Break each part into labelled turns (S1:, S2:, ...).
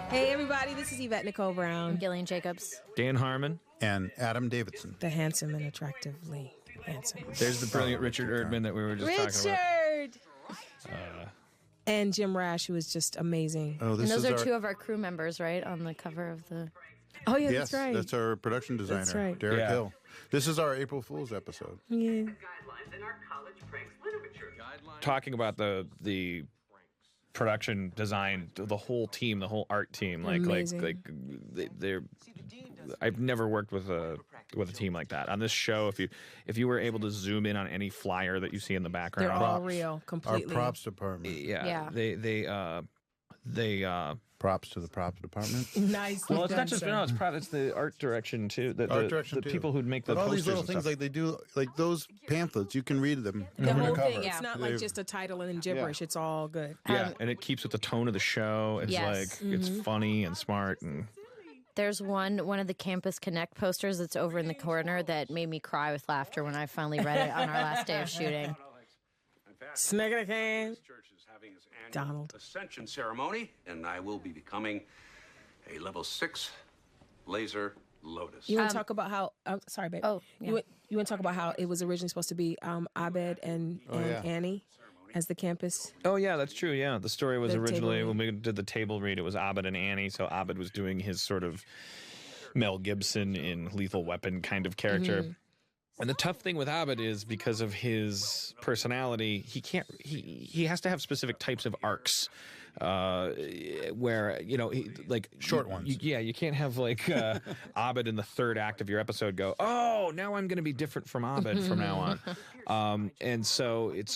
S1: Hey, everybody, this is Yvette Nicole Brown.
S2: Gillian Jacobs.
S3: Dan Harmon.
S4: And Adam Davidson.
S1: The handsome and attractively handsome.
S3: There's the brilliant Richard Erdman that we were just talking about.
S1: And Jim Rash, who is just amazing.
S2: Oh, and those are two of our crew members, right, on the cover of the...
S1: Oh, yeah,
S4: yes,
S1: that's right.
S4: That's our production designer,
S1: that's right.
S4: Derek Hill. This is our April Fool's episode.
S1: Yeah.
S3: Talking about the production design, the whole team, the whole art team, they're. I've never worked with a team like that. On this show, if you were able to zoom in on any flyer that you see in the background,
S1: they're all real, completely.
S4: Our props department.
S3: Yeah. They
S4: props to the props department.
S1: Nice.
S3: Well, it's not just it's the art direction too. The people who'd make the
S4: all
S3: posters
S4: these little things, like they do, like those pamphlets. You can read them.
S1: The
S4: cover
S1: whole
S4: to cover.
S1: thing. It's not like just a title and gibberish. It's all good.
S3: Yeah, and it keeps with the tone of the show. It's it's funny and smart and.
S2: There's one of the Campus Connect posters that's over in the corner that made me cry with laughter when I finally read it on our last day of shooting.
S1: Snake in a can.
S5: Church is having its annual
S1: Donald.
S5: ascension ceremony, and I will be becoming a level 6 laser Lotus.
S1: You want to talk about how? Sorry, babe.
S2: Oh, yeah.
S1: You want to talk about how it was originally supposed to be Abed and Annie as the campus?
S3: Oh yeah, that's true. Yeah, the story was originally when we did the table read, it was Abed and Annie. So Abed was doing his sort of Mel Gibson in Lethal Weapon kind of character. Mm-hmm. And the tough thing with Abed is because of his personality, he has to have specific types of arcs, where
S4: short ones.
S3: You can't have like Abed in the third act of your episode go, oh, now I'm going to be different from Abed from now on, and so it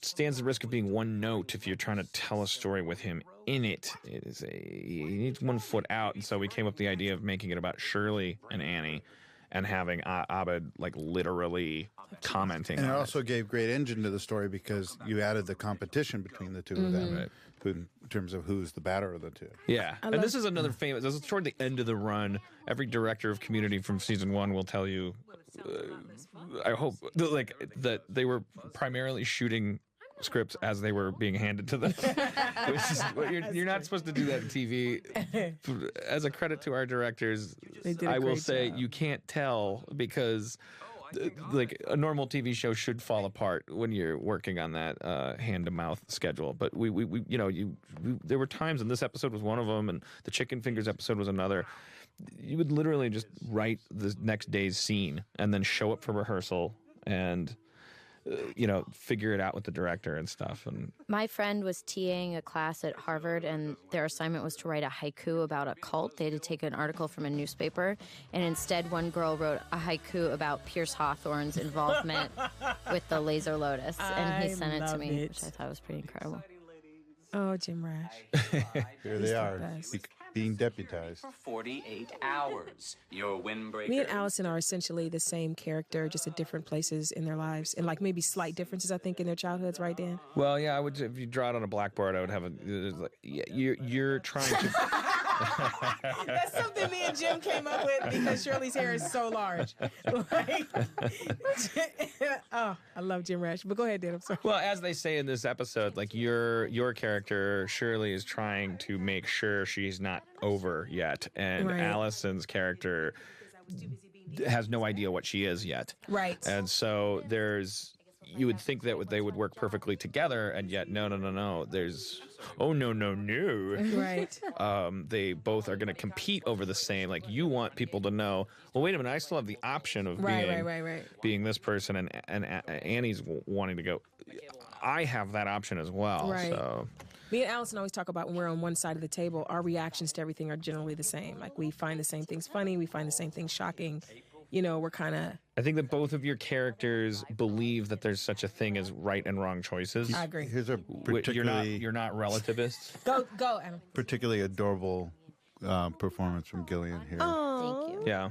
S3: stands the risk of being one note if you're trying to tell a story with him in it. He needs one foot out, and so we came up with the idea of making it about Shirley and Annie. And having Abed like literally commenting,
S4: and it
S3: on
S4: also gave great engine to the story because you added the competition between the two of them, in terms of who's the batter of the two.
S3: Yeah, and this is another famous. This is toward the end of the run. Every director of Community from season 1 will tell you. I hope that they were primarily shooting scripts as they were being handed to them. Which is, you're not supposed to do that in TV. As a credit to our directors, I will say you can't tell because like a normal TV show should fall apart when you're working on that hand-to-mouth schedule. But we there were times, and this episode was one of them, and the Chicken Fingers episode was another. You would literally just write the next day's scene and then show up for rehearsal and figure it out with the director and stuff. And
S2: my friend was TAing a class at Harvard, and their assignment was to write a haiku about a cult. They had to take an article from a newspaper, and instead one girl wrote a haiku about Pierce Hawthorne's involvement with the Laser Lotus, and he sent it to me, which I thought was pretty incredible.
S1: Oh, Jim Rash.
S4: Here they are, being deputized.
S6: For 48 hours. Your windbreaker.
S1: Me and Allison are essentially the same character, just at different places in their lives, and like maybe slight differences, I think, in their childhoods, right, Dan?
S3: Well, yeah, I would. If you draw it on a blackboard, I would have you're trying to.
S1: That's something me and Jim came up with because Shirley's hair is so large. Oh, I love Jim Rash. But go ahead, Dan. I'm sorry.
S3: Well, as they say in this episode, like your character Shirley is trying to make sure she's not over yet, and Allison's character has no idea what she is yet. Right. And so you would think that they would work perfectly together, and yet no. There's no.
S1: Right.
S3: They both are going to compete over the same. Like you want people to know. Well, wait a minute. I still have the option of being this person, and Annie's wanting to go. I have that option as well.
S1: Right.
S3: So.
S1: Me and Allison always talk about when we're on one side of the table, our reactions to everything are generally the same. Like we find the same things funny, we find the same things shocking. We're kind of...
S3: I think that both of your characters believe that there's such a thing as right and wrong choices.
S1: I agree.
S4: Here's a particularly...
S3: You're not relativist.
S1: Go, Adam.
S4: Particularly adorable performance from Gillian here.
S2: Oh, thank you.
S3: Yeah.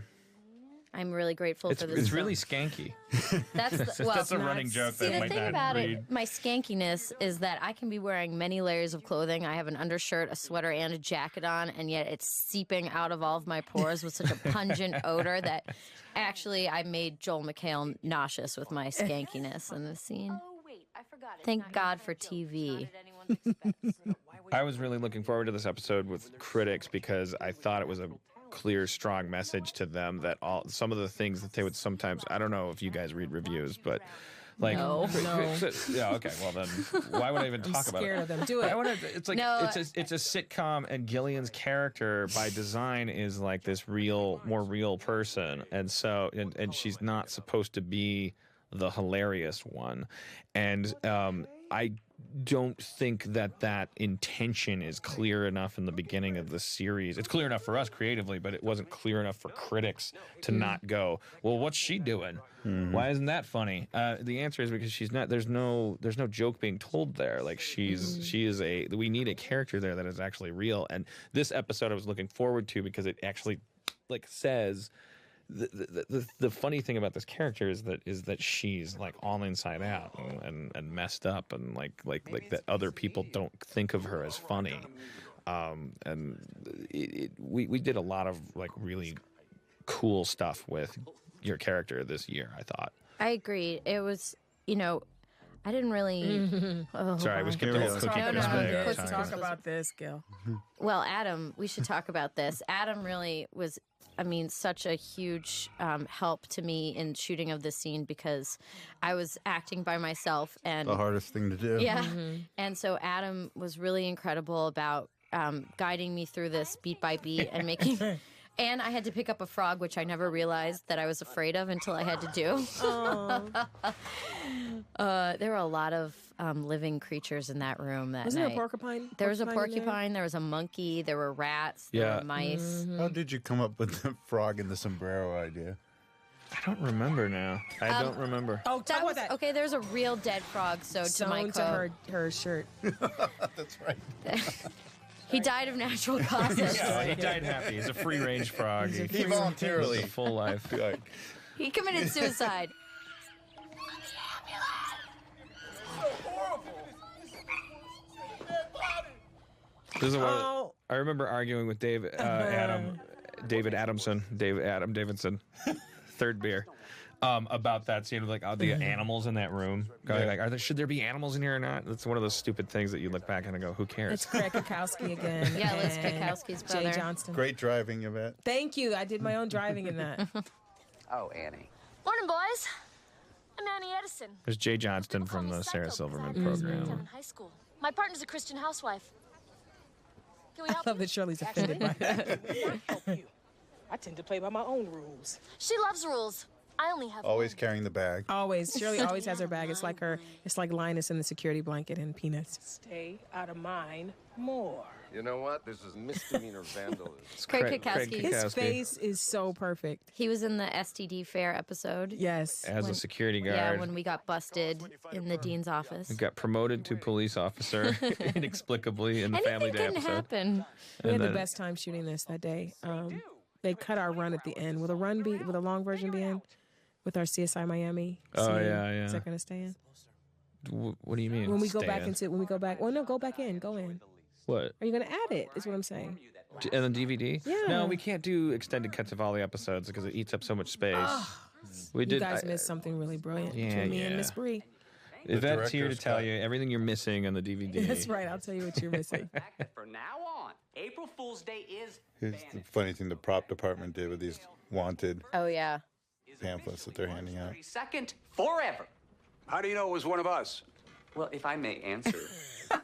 S2: I'm really grateful for this.
S3: It's really skanky. That's a running joke.
S2: See, the thing about it, my skankiness, is that I can be wearing many layers of clothing. I have an undershirt, a sweater, and a jacket on, and yet it's seeping out of all of my pores with such a pungent odor that actually I made Joel McHale nauseous with my skankiness in the scene. Thank God for TV.
S3: I was really looking forward to this episode with critics because I thought it was a clear, strong message to them that some of the things that they would sometimes, I don't know if you guys read reviews, but like,
S1: No.
S3: yeah, okay, well then, why would I even talk about it?
S1: Scared of them. Do it.
S3: It's like it's a sitcom, and Gillian's character by design is like this more real person, and so and she's not supposed to be the hilarious one, and I don't think that intention is clear enough in the beginning of the series. It's clear enough for us creatively, but it wasn't clear enough for critics to not go, well, what's she doing? Why isn't that funny? The answer is because she's not. There's no joke being told there. Like she is we need a character there that is actually real. And this episode I was looking forward to because it actually like says. The funny thing about this character is that she's like all inside out and messed up and like that other people don't think of her as funny, and we did a lot of like really cool stuff with your character this year. I thought. I
S2: agree. It was I didn't really.
S3: Sorry, we skipped the whole cookie.
S1: Let's talk about this, Gil.
S2: Well, Adam, we should talk about this. Adam really was, such a huge help to me in shooting of this scene because I was acting by myself and
S4: the hardest thing to do.
S2: Yeah, and so Adam was really incredible about guiding me through this beat by beat and making. And I had to pick up a frog, which I never realized that I was afraid of until I had to do. There were a lot of living creatures in that room that
S1: Wasn't
S2: night.
S1: there a porcupine?
S2: There was a porcupine, there was a monkey, there were rats, there were mice.
S4: How did you come up with the frog and the sombrero idea?
S3: I don't remember now. I don't remember.
S1: Oh, talk about that.
S2: Okay, there's a real dead frog sewed to my coat.
S1: To her shirt.
S4: That's right.
S2: He died of natural causes.
S3: Yeah, he died happy. He's a free-range frog.
S4: He voluntarily
S3: lives a full life.
S2: He committed suicide.
S3: This is what I remember arguing with David Davidson, third beer, about that scene with like the animals in that room. Going like, should there be animals in here or not? That's one of those stupid things that you look back and go, who cares?
S1: It's Craig Kakowski again.
S2: Yeah, Liz Kakowski's brother.
S1: Jay Johnston.
S4: Great driving, Yvette.
S1: Thank you. I did my own driving in that.
S7: Oh, Annie.
S8: Morning, boys. I'm Annie Edison.
S3: There's Jay Johnston from the Sarah Silverman program.
S8: In high school. My partner's a Christian housewife. Can we help
S1: I love that Shirley's offended by that.
S9: Help you. I tend to play by my own rules.
S8: She loves rules. I only have
S4: Always
S8: one.
S4: carrying the bag.
S1: Always. Shirley always has her bag. It's like Linus in the security blanket in Peanuts.
S9: Stay out of mine more.
S10: You know what? This is misdemeanor vandalism.
S2: Craig Kakowski.
S1: His face is so perfect.
S2: He was in the STD fair episode.
S1: Yes.
S3: As a security guard.
S2: Yeah, when we got busted in the dean's office.
S3: He got promoted to police officer inexplicably in the Family Day
S2: Anything can
S3: episode.
S2: happen.
S1: We had the best time shooting this that day. They cut our run at the end. Will a long version be in? With our CSI Miami.
S3: Oh, yeah.
S1: Is that going to stay in?
S3: What do you mean?
S1: When we go back. Well, no, go back in. Go in.
S3: What?
S1: Are you going to add it? Is what I'm saying.
S3: And the DVD?
S1: Yeah.
S3: No, we can't do extended cuts of all the episodes because it eats up so much space.
S1: You guys missed something really brilliant between me and Miss Bree.
S3: Yvette's here to tell you everything you're missing on the DVD.
S1: That's right. I'll tell you what you're missing.
S6: From now on, April Fool's Day is
S4: Here's the funny thing the prop department did with these wanted
S2: Oh, yeah.
S4: pamphlets that they're handing out.
S6: second forever.
S5: How do you know it was one of us?
S6: Well, if I may answer.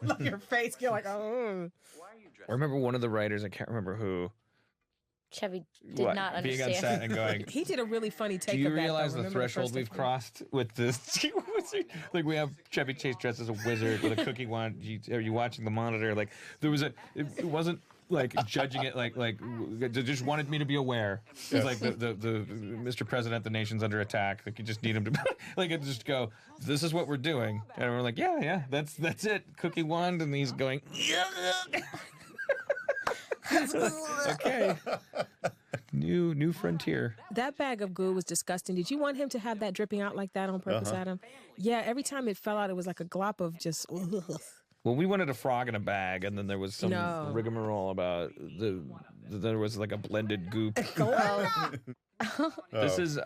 S1: Look your face. You're like, oh.
S3: I remember one of the writers, I can't remember who.
S2: Chevy did not understand.
S3: Being on set and going,
S1: He did a really funny take
S3: do you
S1: of that.
S3: realize
S1: though.
S3: the
S1: Remember
S3: threshold
S1: first
S3: we've
S1: episode?
S3: crossed with this? Like we have Chevy Chase dressed as a wizard with a cookie wand. Are you watching the monitor? Like there was it wasn't like judging it like they just wanted me to be aware. It's like the Mr. President, the nation's under attack. Like you just need him to like it just go, this is what we're doing. And we're like, yeah, that's it. Cookie wand, and he's going, okay. New frontier.
S1: That bag of goo was disgusting. Did you want him to have that dripping out like that on purpose, Adam? Yeah, every time it fell out, it was like a glop of just.
S3: Well, we wanted a frog in a bag, and then there was some rigmarole about there was like a blended goop. This is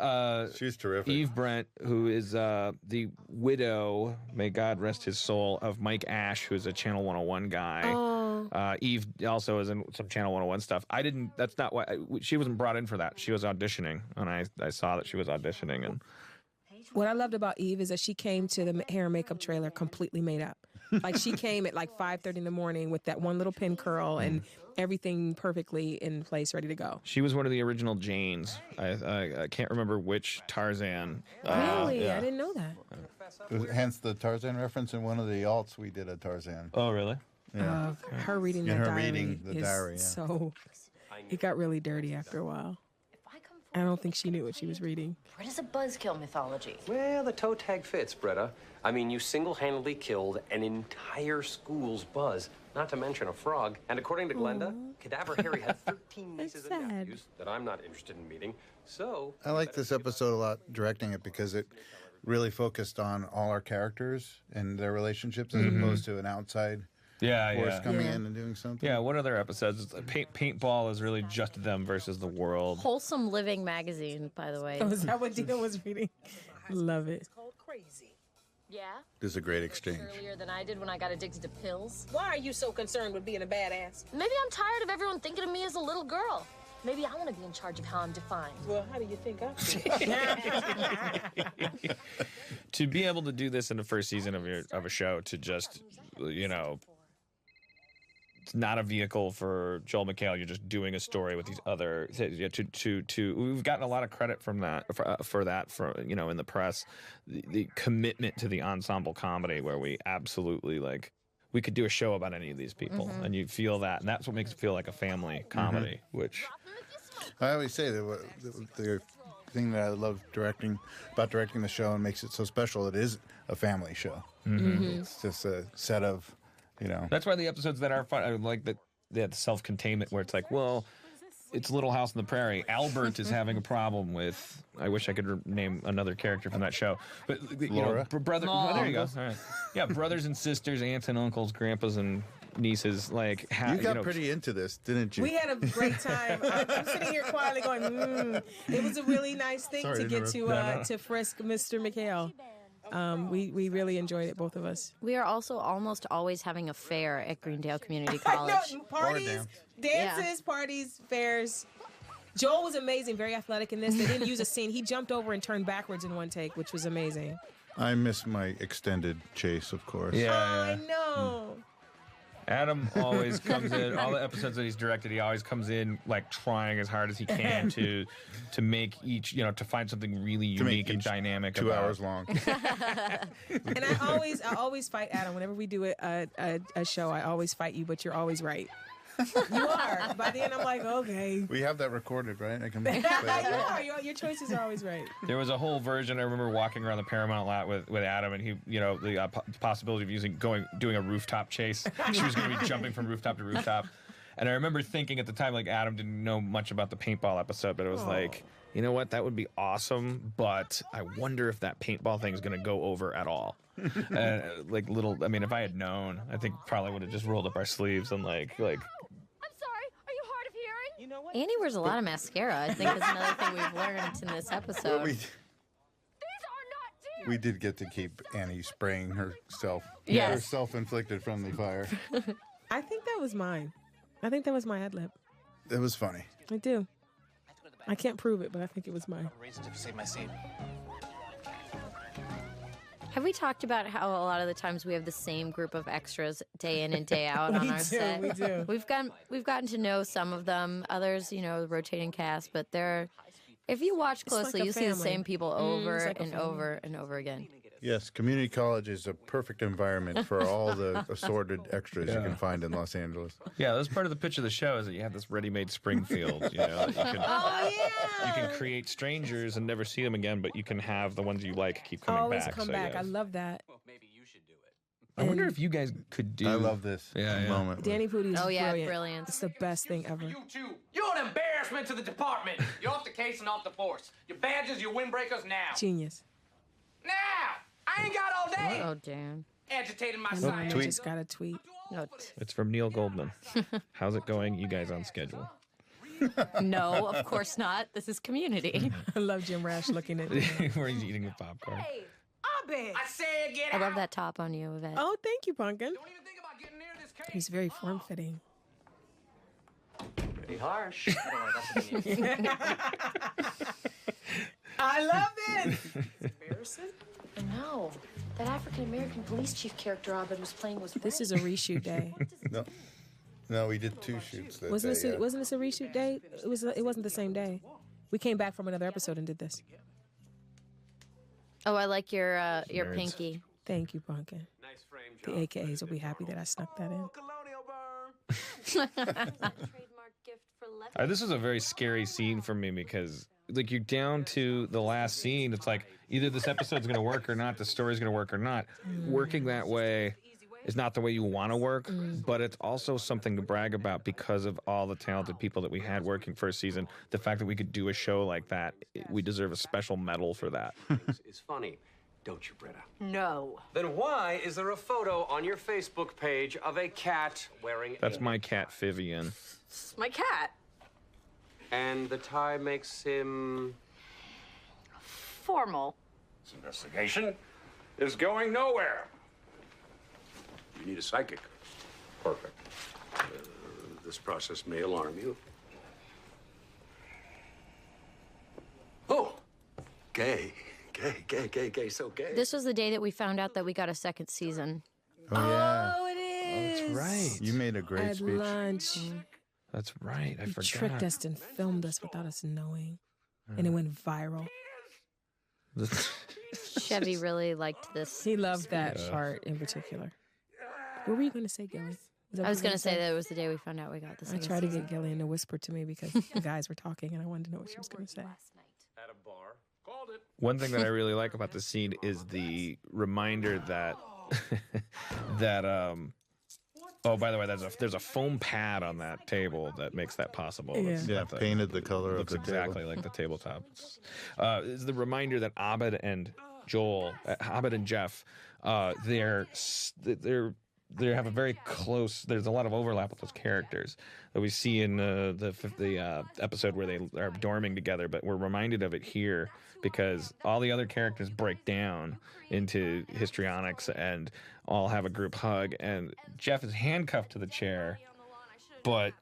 S4: she's terrific.
S3: Eve Brent, who is the widow, may God rest his soul, of Mike Ash, who's a Channel 101 guy.
S1: Oh.
S3: Eve also is in some Channel 101 stuff. That's not why she wasn't brought in for that. She was auditioning, and I saw that she was auditioning. And
S1: what I loved about Eve is that she came to the hair and makeup trailer completely made up. Like she came at like 5:30 in the morning with that one little pin curl and everything perfectly in place, ready to go.
S3: She was one of the original Janes. I can't remember which Tarzan.
S1: Really? Yeah. I didn't know that.
S4: Hence the Tarzan reference in one of the alts we did a Tarzan.
S3: Oh, really?
S1: Yeah. Her reading the diary. So it got really dirty after a while. I don't think she knew what she was reading.
S11: What is a buzzkill mythology?
S12: Well, the toe tag fits, Bretta. I mean, you single-handedly killed an entire school's buzz, not to mention a frog. And according to Glenda, Cadaver Harry had 13 nieces and nephews that I'm not interested in meeting. So
S4: I like this episode a lot, directing it, because it really focused on all our characters and their relationships as opposed to an outside force coming in and doing something.
S3: Yeah, what other episodes? Paintball is really just them versus the world.
S2: Wholesome Living magazine, by the way.
S1: Oh, is that what Dina was reading? Love it.
S9: It's called Crazy.
S8: Yeah?
S4: This is a great exchange.
S8: Earlier than I did when I got addicted to pills.
S9: Why are you so concerned with being a badass?
S8: Maybe I'm tired of everyone thinking of me as a little girl. Maybe I want to be in charge of how I'm defined.
S9: Well, how do you think I feel?
S3: To be able to do this in the first season of a show, to just, it's not a vehicle for Joel McHale. You're just doing a story with these other. We've gotten a lot of credit from that for in the press, the commitment to the ensemble comedy, where we absolutely we could do a show about any of these people, and you feel that, and that's what makes it feel like a family comedy. Which
S4: I always say that the thing that I love directing the show and makes it so special, it is a family show. It's just a set of.
S3: That's why the episodes that are fun, I like that they have self-containment, where it's like, well, it's Little House on the Prairie. Albert is having a problem with. I wish I could name another character from that show, but
S4: Laura?
S3: Brother. Oh, there you go. All right. Yeah, brothers and sisters, aunts and uncles, grandpas and nieces.
S4: You got pretty into this, didn't you?
S1: We had a great time. I'm sitting here quietly going, It was a really nice thing to get to frisk Mr. McHale. We really enjoyed it, both of us.
S2: We are also almost always having a fair at Greendale Community College.
S1: Parties, dances, parties, fairs. Joel was amazing, very athletic in this. They didn't use a scene. He jumped over and turned backwards in one take, which was amazing.
S4: I miss my extended chase, of course.
S3: Yeah.
S1: I know.
S3: Adam always comes in, all the episodes that he's directed, he always comes in trying as hard as he can to make each, to find something really unique and dynamic.
S4: 2 hours long.
S1: And I always fight Adam. Whenever we do a show, I always fight you, but you're always right. You are. By the end, I'm like, okay.
S4: We have that recorded, right? I can.
S1: Your choices are always right.
S3: There was a whole version. I remember walking around the Paramount lot with Adam, and he, the possibility of doing a rooftop chase. She was going to be jumping from rooftop to rooftop, and I remember thinking at the time, Adam didn't know much about the paintball episode, but it was you know what, that would be awesome, but I wonder if that paintball thing is going to go over at all. If I had known, I think probably would have just rolled up our sleeves and
S8: You know what?
S2: Annie wears a lot of mascara. I think is another thing we've learned in this episode.
S4: We did get to keep Annie spraying herself.
S2: Yes.
S4: Her self-inflicted friendly fire.
S1: I think that was mine. I think that was my ad lib.
S4: It was funny.
S1: I do. I can't prove it, but I think it was mine.
S13: Reason to save my seat.
S2: Have we talked about how a lot of the times we have the same group of extras day in and day out on our set?
S1: We do.
S2: We've gotten to know some of them. Others, rotating cast, but if you watch closely, you see the same people over and over and over again.
S4: Yes, community college is a perfect environment for all the assorted extras you can find in Los Angeles.
S3: Yeah, that's part of the pitch of the show, is that you have this ready-made Springfield. That you can create strangers and never see them again, but you can have the ones you like keep coming
S1: Always
S3: back.
S1: come back. I love that.
S12: Well, maybe you should do it.
S3: I wonder if you guys could do.
S4: I love this moment.
S1: Danny Pudi is
S2: brilliant.
S1: It's the best thing ever.
S6: You two, you're an embarrassment to the department. You're off the case and off the force. Your badges, your windbreakers now.
S1: Genius.
S6: Now! I ain't got all day.
S2: Oh, damn.
S6: Agitating my
S1: I
S6: side.
S1: just got a tweet.
S2: No,
S3: It's from Neil Goldman. How's it going? You guys on schedule?
S2: no, of course not. This is Community.
S1: I love Jim Rash looking at me.
S3: Where he's eating the popcorn.
S6: Hey, I'm
S9: bed.
S6: I said get
S2: I
S6: out.
S2: love that top on you, Yvette.
S1: Oh, thank you, Pumpkin.
S6: Don't even think about getting near this cage.
S1: He's very form-fitting.
S12: Pretty harsh.
S1: I love it.
S9: Embarrassing.
S8: No, that African American police chief character Abed was playing was.
S1: This is a reshoot day.
S4: No, we did 2 shoots that
S1: Wasn't
S4: day.
S1: this a reshoot day? It wasn't the same day. We came back from another episode and did this.
S2: Oh, I like your
S3: Nerds.
S2: pinky.
S1: Thank you, Pumpkin.
S12: Nice frame,
S1: The AKAs will be happy that I snuck that in.
S8: Trademark gift for left.
S3: This is a very scary scene for me because, like, you're down to the last scene. It's like either this episode's going to work or not. The story's going to work or not. Working that way is not the way you want to work, but it's also something to brag about because of all the talented people that we had working first season. The fact that we could do a show like that, we deserve a special medal for that.
S12: It's funny, don't you, Britta?
S11: No.
S12: Then why is there a photo on your Facebook page of a cat wearing
S3: That's my cat, Vivian.
S11: It's my cat.
S12: And the tie makes him...
S11: Formal.
S5: This investigation is going nowhere. You need a psychic. Perfect. This process may alarm you. Oh, gay, so gay.
S2: This was the day that we found out that we got a second season.
S4: Oh, yeah.
S1: Oh, it is.
S3: That's right.
S4: You made a great
S1: At
S4: speech.
S1: lunch.
S3: That's right. I
S1: You
S3: forgot.
S1: tricked us and filmed us without us knowing. And it went viral.
S2: Chevy really liked this.
S1: He loved that part in particular. What were you going to say, Gilly?
S2: I was going to say that it was the day we found out we got this.
S1: I tried to get Gillian to whisper to me because the guys were talking and I wanted to know what she was going to say.
S12: At a bar. Called it.
S3: One thing that I really like about the scene is the reminder that oh, by the way, there's a foam pad on that table that makes that possible.
S1: Yeah.
S4: Yeah, painted the color of
S3: Looks
S4: the
S3: exactly
S4: table.
S3: like the tabletop. Is the reminder that Abed and Jeff, they have a very close. There's a lot of overlap with those characters that we see in the episode where they are dorming together. But we're reminded of it here because all the other characters break down into histrionics and all have a group hug. And Jeff is handcuffed to the chair, but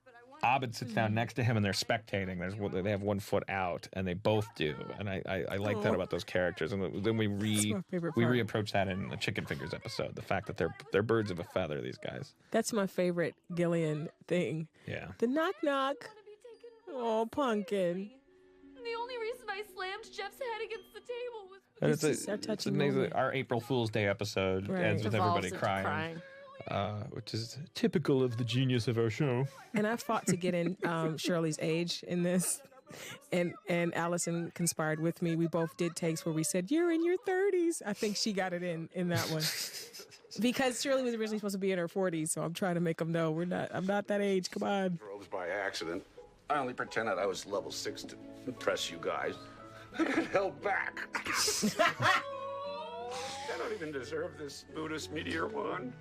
S3: Abed sits down next to him and they're spectating. They have 1 foot out, and they both do. And I like that about those characters. And then we
S1: my favorite part.
S3: reapproach that in the Chicken Fingers episode. The fact that they're birds of a feather. These guys.
S1: That's my favorite Gillian thing.
S3: Yeah.
S1: The knock knock. Oh, Pumpkin.
S8: The only reason I slammed Jeff's head against the table was
S3: And
S1: It's just our touching
S3: amazing.
S1: moment.
S3: Our April Fool's Day episode
S1: Right.
S3: ends with
S2: Evolves
S3: everybody
S2: into
S3: crying. Which is typical of the genius of our show.
S1: And I fought to get in Shirley's age in this. And Allison conspired with me. We both did takes where we said, "You're in your 30s." I think she got it in that one. Because Shirley was originally supposed to be in her 40s, so I'm trying to make them know I'm not that age. Come on.
S5: Robes by accident. I only pretended I was level 6 to impress you guys. I got held back. I don't even deserve this Buddhist meteor wand.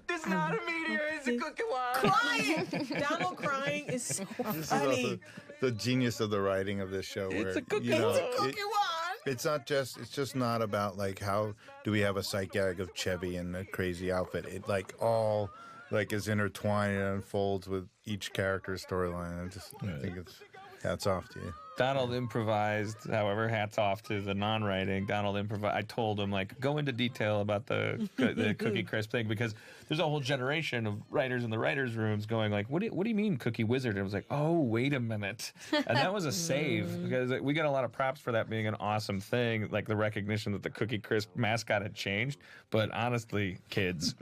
S6: It's not a meteor, it's a cookie wand.
S1: Crying! Donald crying is so
S4: This is
S1: funny.
S4: also the genius of the writing of this show. Where,
S3: a cookie
S4: you know,
S3: wand.
S1: It's a cookie wand!
S4: It's just not about like how do we have a sight gag of Chevy in a crazy outfit. It like all like is intertwined and unfolds with each character's storyline. I think it's hats off to you.
S3: Donald improvised, however, hats off to the non-writing. Donald improvised. I told him, like, go into detail about the Cookie Crisp thing because there's a whole generation of writers in the writers' rooms going, like, what do you mean Cookie Wizard? And I was like, oh, wait a minute. And that was a save because we got a lot of props for that being an awesome thing, like the recognition that the Cookie Crisp mascot had changed. But honestly, kids,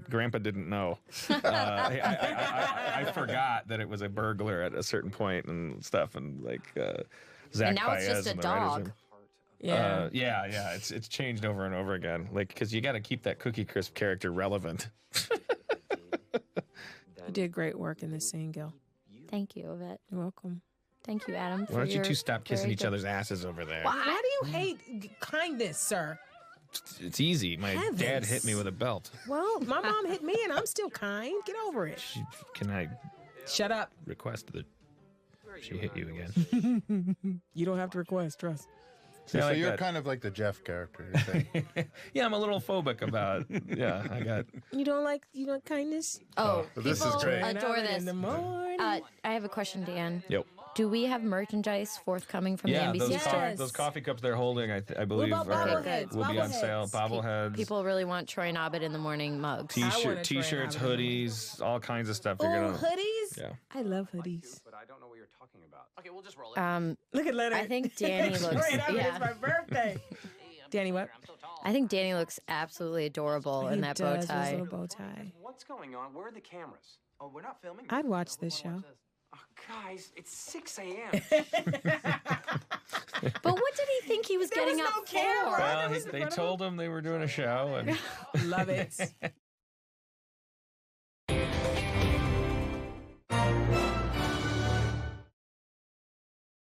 S3: Grandpa didn't know. I forgot that it was a burglar at a certain point and stuff, and like Zach
S2: And now it's
S3: Baez
S2: just a
S3: in the writers'
S2: dog.
S3: room.
S1: Yeah.
S3: Yeah. It's changed over and over again. Like, because you got to keep that Cookie Crisp character relevant.
S1: You did great work in this scene, Gil.
S2: Thank you, Yvette.
S1: You're welcome.
S2: Thank you, Adam.
S3: Why don't you
S2: your
S3: two stop kissing
S2: very
S3: each
S2: good-
S3: other's asses over there?
S1: Why do you hate kindness, sir?
S3: It's easy. My dad
S1: Heavens.
S3: hit me with a belt.
S1: Well, my mom hit me and I'm still kind. Get over it.
S3: Can I
S1: Shut up.
S3: request that she hit you again?
S1: You don't have to request, trust.
S3: Yeah, I
S4: So
S3: like
S4: you're
S3: that.
S4: kind of like the Jeff character. You're saying.
S3: Yeah, I'm a little phobic about. Yeah, I got.
S1: You don't like kindness?
S2: Oh,
S4: Well, this is
S2: people
S4: great.
S2: adore
S1: In
S2: this.
S1: the morning.
S2: I have a question, Dan.
S3: Yep.
S2: Do we have merchandise forthcoming from
S3: Yeah,
S2: the
S3: those,
S2: NBC
S1: Yes.
S2: store?
S3: those coffee cups they're holding, I believe,
S1: about bobbleheads?
S3: will be on sale.
S1: Bobbleheads.
S3: Bobbleheads,
S2: People really want Troy Nobbit in the morning mugs.
S1: I want a Troy
S3: T-shirts,
S1: Nobbit.
S3: hoodies, all kinds of stuff. They're
S1: Oh,
S3: gonna.
S1: hoodies?
S3: Yeah.
S1: I love hoodies.
S12: But I don't know what you're talking about.
S6: Okay, we'll just roll it.
S1: Look at Leonard.
S2: I think Danny looks.
S1: Great, I mean,
S2: Yeah.
S1: it's my birthday. Danny, what?
S2: I think Danny looks absolutely adorable in
S1: He
S2: that
S1: does
S2: bow
S1: with his
S2: tie.
S1: little bow tie.
S12: What's going on? Where are the cameras?
S6: Oh, we're not filming.
S1: I'd watch this show.
S12: Oh, guys, it's 6 a.m.
S2: But what did he think he was getting
S1: was
S2: up
S1: no camera.
S2: for?
S3: Well, they told him they were doing a show, and
S1: Love it.